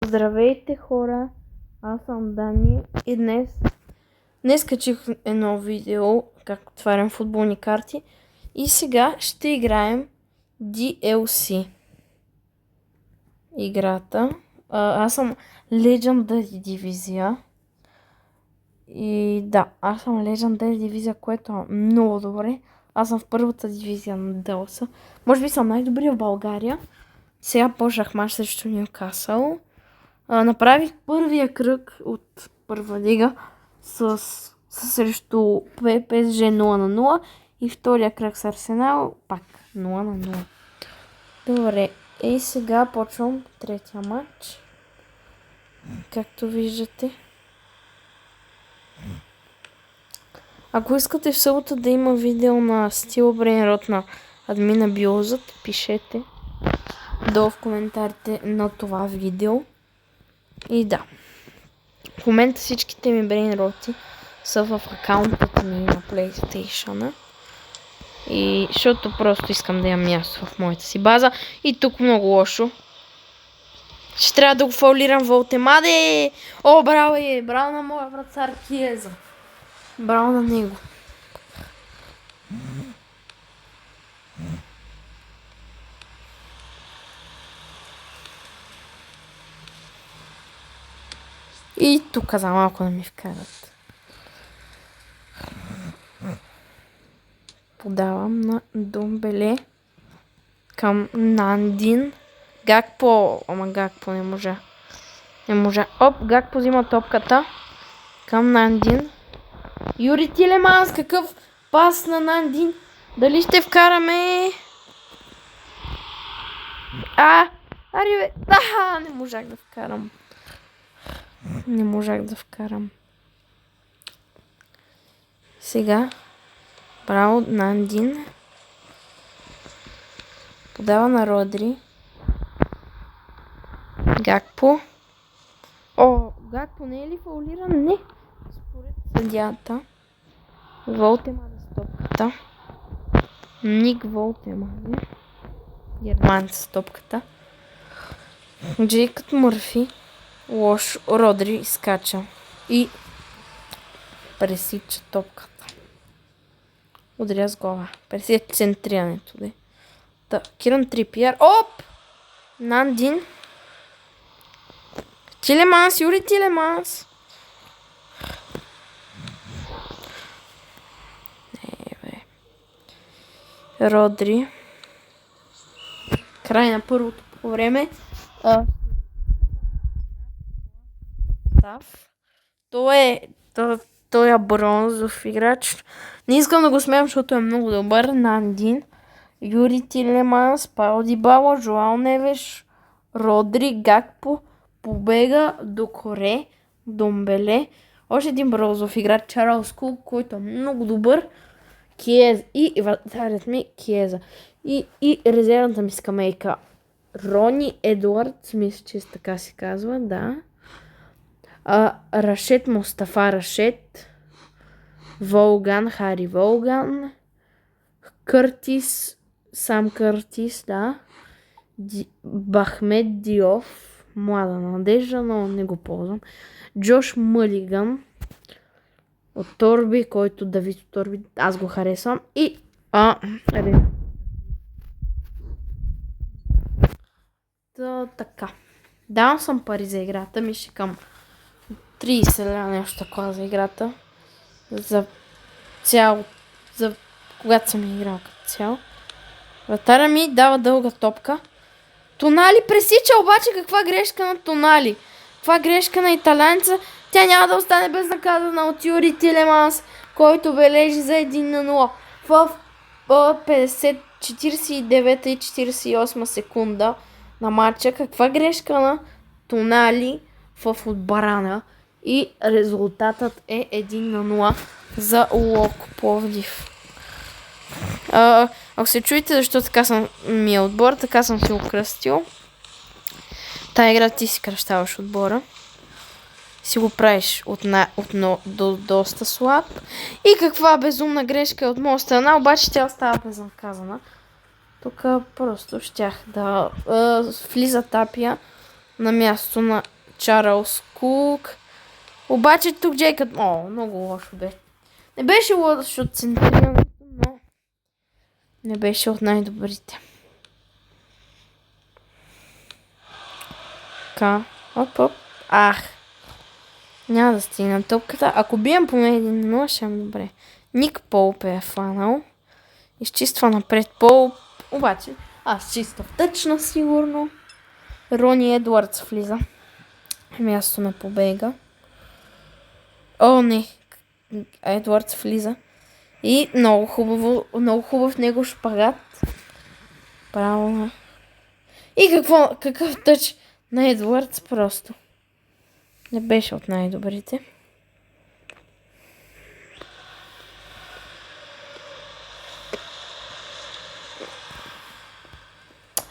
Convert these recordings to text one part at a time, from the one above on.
Здравейте, хора! Аз съм Дани и днес качих едно видео как отварям футболни карти и сега ще играем DLC играта. Аз съм Legendary дивизия и да, аз съм Legendary дивизия, което е много добре. Аз съм в първата дивизия на Делса. Може би съм най-добрия в България. Сега почнах мач срещу Нюкасъл. Направих първия кръг от първа лига срещу ПСЖ 0-0 и втория кръг с Арсенал пак 0-0. Добре, и сега почвам третия матч. Както виждате. Ако искате в събота да има видео на стил Брейнрот на админа Биозът, пишете долу в коментарите на това видео. И да, в момента всичките ми брейнроти са в акаунтът ми на PlayStation. И защото просто искам да имам място в моята си база. И тук много лошо. Ще трябва да го фаулирам Волтемаде. О, браво е! Браво на моя вратар Киеза. Браво на него. И тук за малко да ми вкарат. Подавам на Домбеле към Нандин. Гакпо, ама Гакпо не можа. Оп, Гакпо взима топката към Нандин. Юри Тилеманс, какъв пас на Нандин. Дали ще вкараме? Ари бе. Не можах да вкарам. Сега. Браво, Нандин. Подава на Родри. Гакпо. О, Гакпо не е ли фаулиран? Не. Според съдията. Волтемаде с топката. Ник Волтемаде. Германец с топката. Джейкът Мърфи. Лош. Родри скача. И пресича топката. Удря с глава. Пресича центрирането. Киран Трипиер. Оп! Нандин. Тилеманс. Юри Тилеманс. Родри. Край на първото по време. Той е бронзов играч. Не искам да го смеям, защото е много добър. Нандин. Юри Тилеманс. Пао Дибала. Жоао Невеш. Родри. Гакпо. Побега. Докоре. Домбеле. Още един бронзов играч. Чарлз Кул, който е много добър. Киеза. И вратарят ми Киеза. И резервната ми скамейка. Рони Едуард, мисля, че така се казва, да. Рашед Мустафа Рашед. Волган, Хари Волган. Къртис, Сам Къртис, да. Бахмед Диоф. Млада надежда, но не го ползвам. Джош Мълиган. От Торби, който Давид от Торби, аз го харесвам. И така. Давам съм пари за играта. Мисля към 30 лева нещо такова за играта. За когато съм играл като цяло. Вратаря ми дава дълга топка. Тонали пресича, обаче каква грешка на Тонали. Каква грешка на италянца. Тя няма да остане безнаказана от Юри Тилеманс, който бележи за 1-0 в 49 и 48 секунда на матча. Каква грешка на Тонали в отбрана. И резултатът е 1-0 за Лок Пловдив. Ако се чуете защо така ми е отбор, така съм си окръстил. Тая игра ти си кръщаваш отбора. Си го правиш до доста слаб. И каква безумна грешка е от моя страна, обаче тя остава безнаказана. Тук просто щях да влиза Тапия на място на Чарлз Кук. Обаче тук Джейкът... много лошо бе. Не беше лошо от центрирането, но не беше от най-добрите. Така. Оп. Няма да стигнем топката. Ако бием поне 1-0, ще е добре. Ник Поуп е фанал. Изчиства напред Поуп. Обаче, чиста втъчна сигурно. Рони Едвардс влиза. Място на побега. Не. Едвардс влиза. И много хубав него шпагат. Право. И какъв тъч на Едвардс просто. Не беше от най-добрите.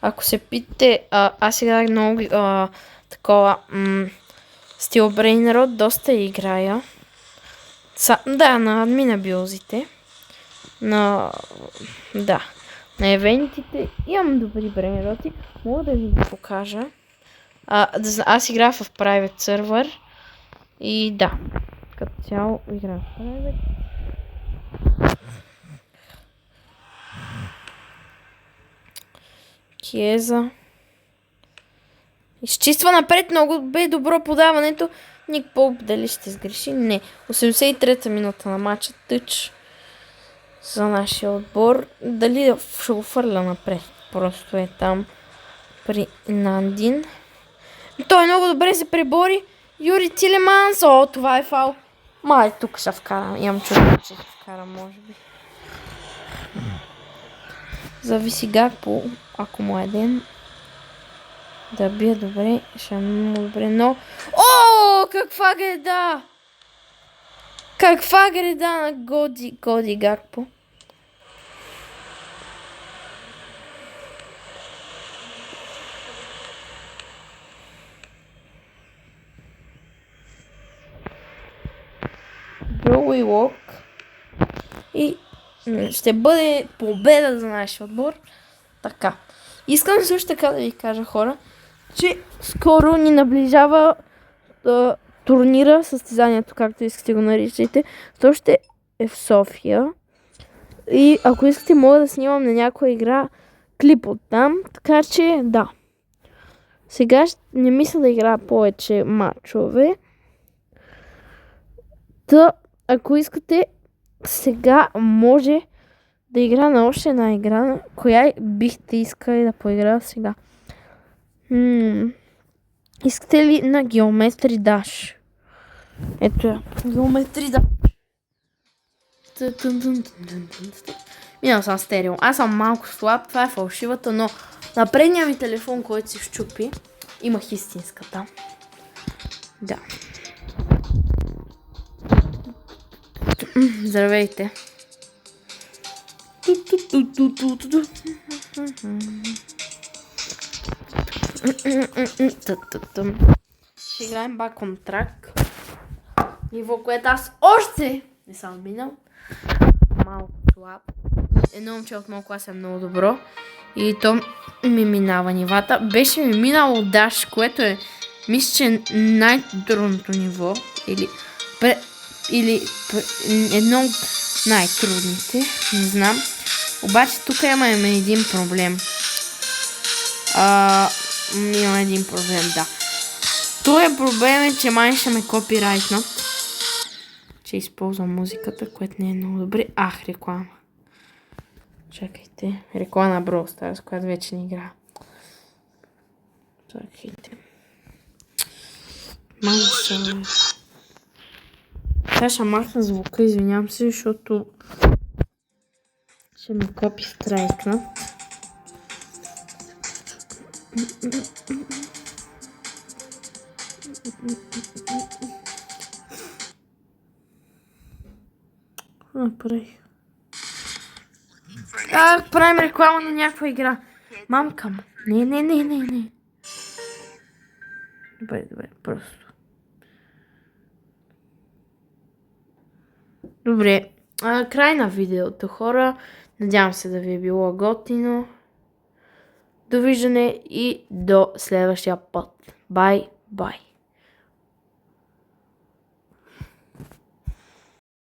Ако се питате, аз играх много такова Steel Brain Rot, доста играя. На админа биозите. На евентите. Имам добри брейнроти. Мога да ви ги покажа. Аз играя в private сервер. И като цяло играя в private. Киеза. Изчиства напред, много бе добро подаването. Ник Поуп дали ще сгреши? Не. 83-та минута на матча. Тъч за нашия отбор. Дали ще го фърля напред? Просто е там при Нандин. Той много добре се пребори. Юри Тилеманс. Това е фал. Тук ще вкарам. Имам чувство, че ще вкарам, може би. Зависи Гакпо, ако му е ден. Да бие добре, ще е много добре, но... каква греда! Каква греда на Годи Гакпо. Джоуи Лок. И ще бъде победа за нашия отбор. Така. Искам също така да ви кажа, хора, че скоро ни наближава турнира, състезанието, както искате го наричайте. То ще е в София. И ако искате, мога да снимам на някоя игра клип от там. Така че, сега не мисля да играя повече матчове. Ако искате, сега може да игра на още една игра. Коя бихте искали да поигра сега? Искате ли на Geometry Dash? Ето я. Geometry Dash. Минал съм стерео. Аз съм малко слаб, това е фалшивата, но на предния ми телефон, който се щупи, имах истинската. Здравейте. Ще играем Back on Track. Ниво, което аз още не съм минал. Малко слаб. Едно момче от моят клас е много добро. И то ми минава нивата. Беше ми минало Dash, което е, мисля, че най-трудното ниво. Или едно от най-трудните. Не знам. Обаче тук имаме един проблем. Има един проблем, Този проблем е, че май ще ме копирайтнат. Че използвам музиката, което не е много добре. Реклама. Чакайте. Реклама на Brawl Stars, която вече не игра. Чакайте. Сега ще махна звука, извинявам се, защото ще ми копи страйкнат. Направих. Правим реклама на някаква игра. Мамка му. Не. Добре, просто. Добре. Край на видеото, хора. Надявам се да ви е било готино. Довиждане и до следващия път. Бай.